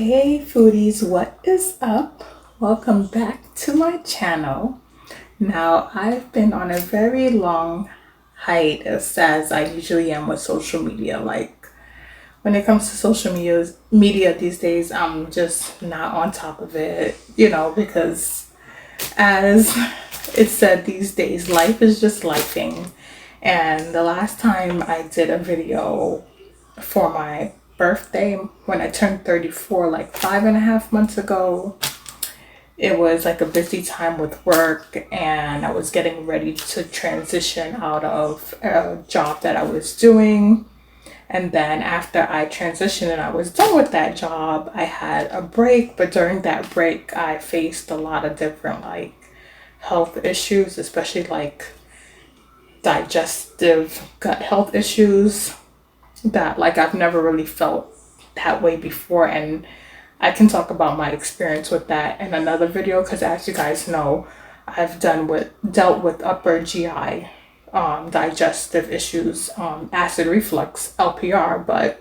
Hey foodies, what is up? Welcome back to my channel. Now, I've been on a very long hiatus as I usually am with social media. Like when it comes to social media these days, I'm just not on top of it, because as it's said these days, life is just lifing. And the last time I did a video for my birthday when I turned 34, like 5.5 months ago, it was like a busy time with work, and I was getting ready to transition out of a job that I was doing. And then after I transitioned and I was done with that job, I had a break. But during that break, I faced a lot of different like health issues, especially like digestive gut health issues that like I've never really felt that way before. And I can talk about my experience with that in another video because, as you guys know, I've dealt with upper GI digestive issues, acid reflux, LPR, but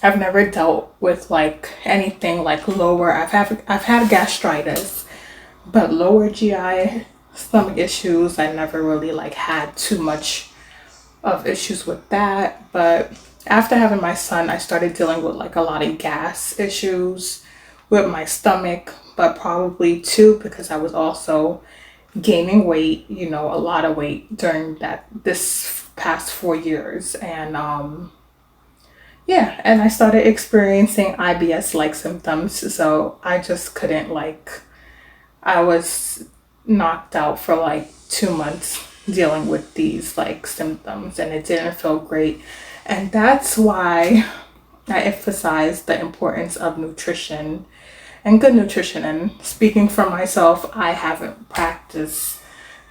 I've never dealt with like anything like lower. I've had gastritis, but lower GI stomach issues, I never really like had too much of issues with that. But after having my son, I started dealing with like a lot of gas issues with my stomach, but probably too because I was also gaining weight, a lot of weight during this past 4 years. And yeah, and I started experiencing IBS like symptoms. So I just couldn't I was knocked out for like 2 months dealing with these like symptoms, and it didn't feel great. And that's why I emphasize the importance of nutrition and good nutrition. And speaking for myself, I haven't practiced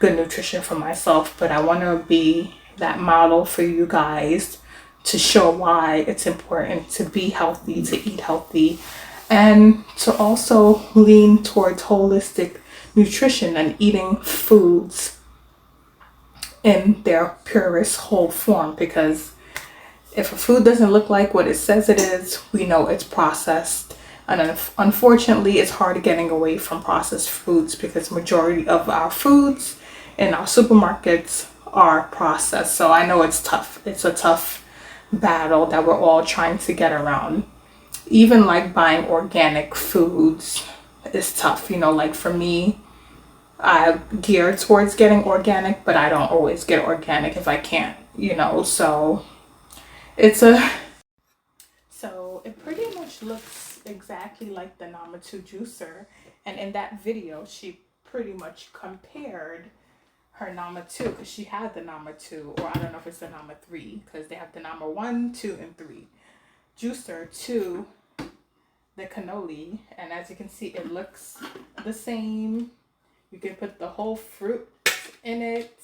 good nutrition for myself, but I want to be that model for you guys to show why it's important to be healthy, to eat healthy, and to also lean towards holistic nutrition and eating foods in their purest whole form. Because if a food doesn't look like what it says it is, we know it's processed. And unfortunately, it's hard getting away from processed foods because majority of our foods in our supermarkets are processed. So I know it's tough. It's a tough battle that we're all trying to get around. Even like buying organic foods is tough. Like for me, I gear towards getting organic, but I don't always get organic if I can't, so it's a so it pretty much looks exactly like the Nama 2 juicer. And in that video, she pretty much compared her Nama 2, because she had the Nama 2, or I don't know if it's the Nama 3, because they have the Nama 1, 2, and 3 juicer to the cannoli. And as you can see, it looks the same. You can put the whole fruit in it.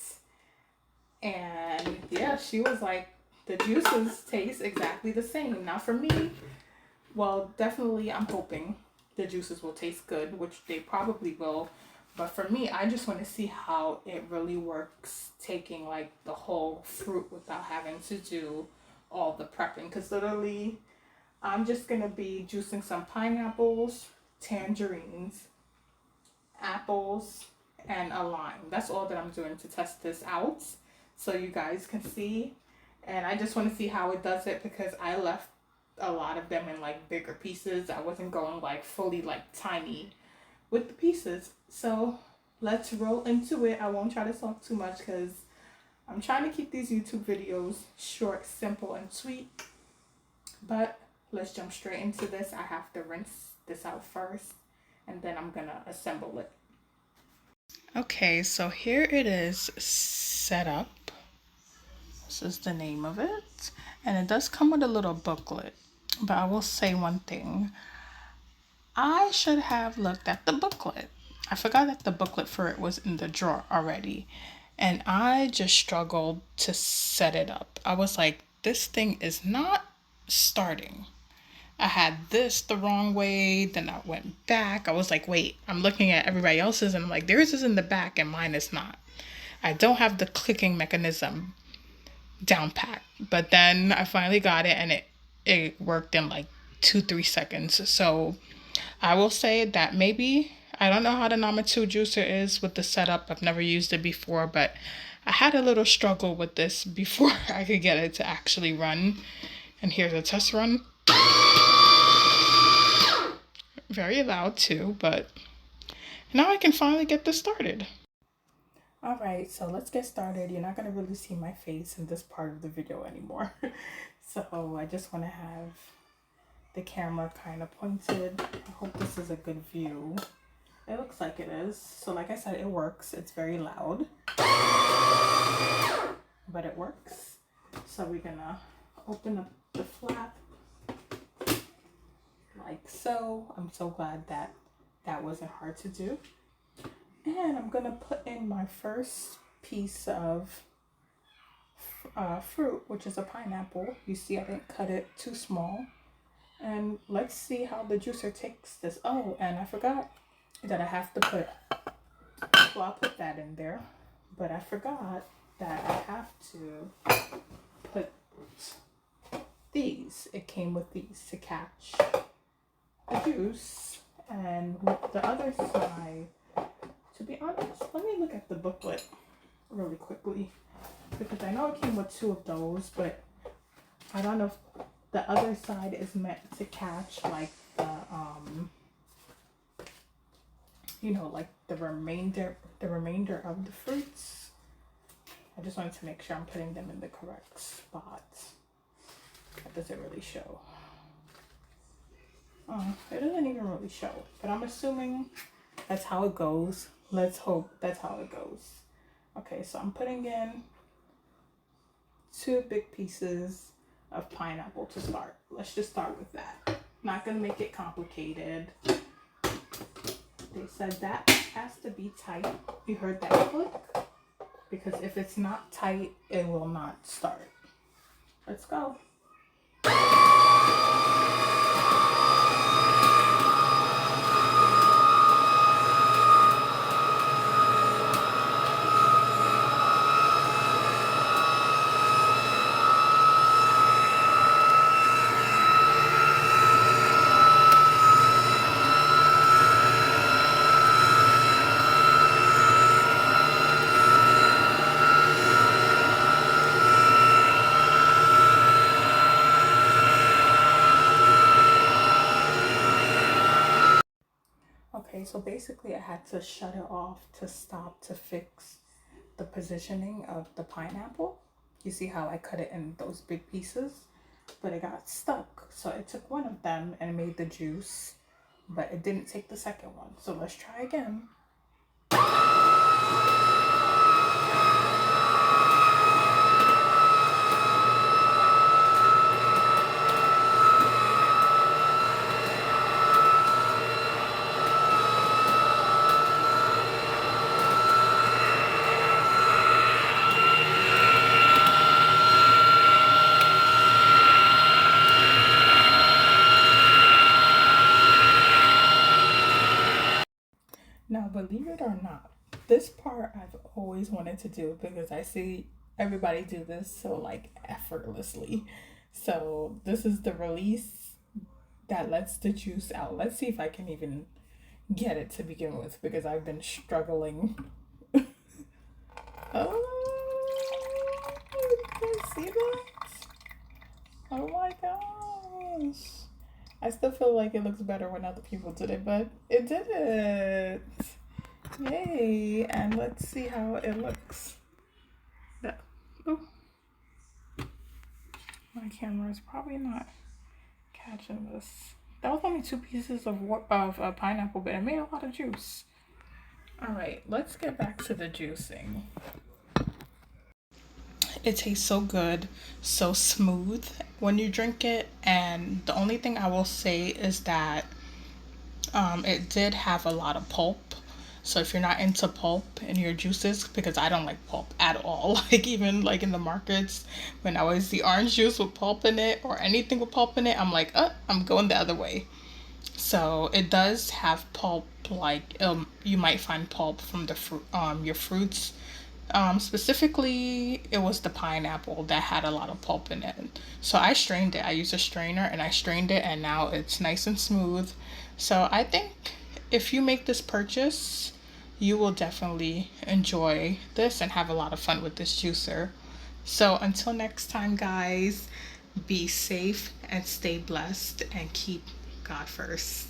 And yeah, she was like, the juices taste exactly the same. Now for me, well, definitely I'm hoping the juices will taste good, which they probably will. But for me, I just want to see how it really works taking like the whole fruit without having to do all the prepping. Because literally, I'm just going to be juicing some pineapples, tangerines, apples, and a lime. That's all that I'm doing to test this out so you guys can see. And I just want to see how it does it because I left a lot of them in like bigger pieces. I wasn't going like fully like tiny with the pieces. So let's roll into it. I won't try to talk too much because I'm trying to keep these YouTube videos short, simple, and sweet. But let's jump straight into this. I have to rinse this out first, and then I'm gonna assemble it. Okay, so here it is set up. This is the name of it. And it does come with a little booklet. But I will say one thing. I should have looked at the booklet. I forgot that the booklet for it was in the drawer already. And I just struggled to set it up. I was like, this thing is not starting. I had this the wrong way, then I went back. I was like, wait, I'm looking at everybody else's and I'm like, theirs is in the back and mine is not. I don't have the clicking mechanism down pat. But then I finally got it and it worked in like 2-3 seconds. So I will say that maybe, I don't know how the Nama 2 juicer is with the setup. I've never used it before, but I had a little struggle with this before I could get it to actually run. And here's a test run. Very loud too, but now I can finally get this started. All right, so let's get started. You're not gonna really see my face in this part of the video anymore. So I just wanna have the camera kind of pointed. I hope this is a good view. It looks like it is. So like I said, it works. It's very loud, but it works. So we're gonna open up the flap like so. I'm so glad that that wasn't hard to do. And I'm gonna put in my first piece of fruit, which is a pineapple. You see I didn't cut it too small. And let's see how the juicer takes this. Oh, and I forgot that I have to put, well, I'll put that in there, but I forgot that I have to put these. It came with these to catch the juice. And with the other side, to be honest, let me look at the booklet really quickly, because I know it came with 2 of those, but I don't know if the other side is meant to catch like the you know, like the remainder of the fruits. I just wanted to make sure I'm putting them in the correct spot. That doesn't really show. It doesn't even really show, but I'm assuming that's how it goes. Let's hope that's how it goes. Okay, so I'm putting in 2 big pieces of pineapple to start. Let's just start with that. Not gonna make it complicated. They said that has to be tight. You heard that click? Because if it's not tight, it will not start. Let's go. Okay, so basically I had to shut it off to stop to fix the positioning of the pineapple. You see how I cut it in those big pieces, but it got stuck. So it took one of them and made the juice, but it didn't take the second one. So let's try again. Now, believe it or not, this part I've always wanted to do because I see everybody do this so like effortlessly. So this is the release that lets the juice out. Let's see if I can even get it to begin with, because I've been struggling. Oh, you guys see that? Oh my gosh. I still feel like it looks better when other people did it, but it did it. Yay. And let's see how it looks. Oh, my camera is probably not catching this. That was only 2 pieces of pineapple, but it made a lot of juice. All right, let's get back to the juicing. It tastes so good, so smooth when you drink it. And the only thing I will say is that it did have a lot of pulp. So if you're not into pulp in your juices, because I don't like pulp at all, like even like in the markets, when I always see orange juice with pulp in it or anything with pulp in it, I'm like, I'm going the other way. So it does have pulp, like you might find pulp from the fruit, your fruits Specifically, it was the pineapple that had a lot of pulp in it. So I strained it. I used a strainer and I strained it, and now it's nice and smooth. So I think if you make this purchase, you will definitely enjoy this and have a lot of fun with this juicer. So until next time, guys, be safe and stay blessed and keep God first.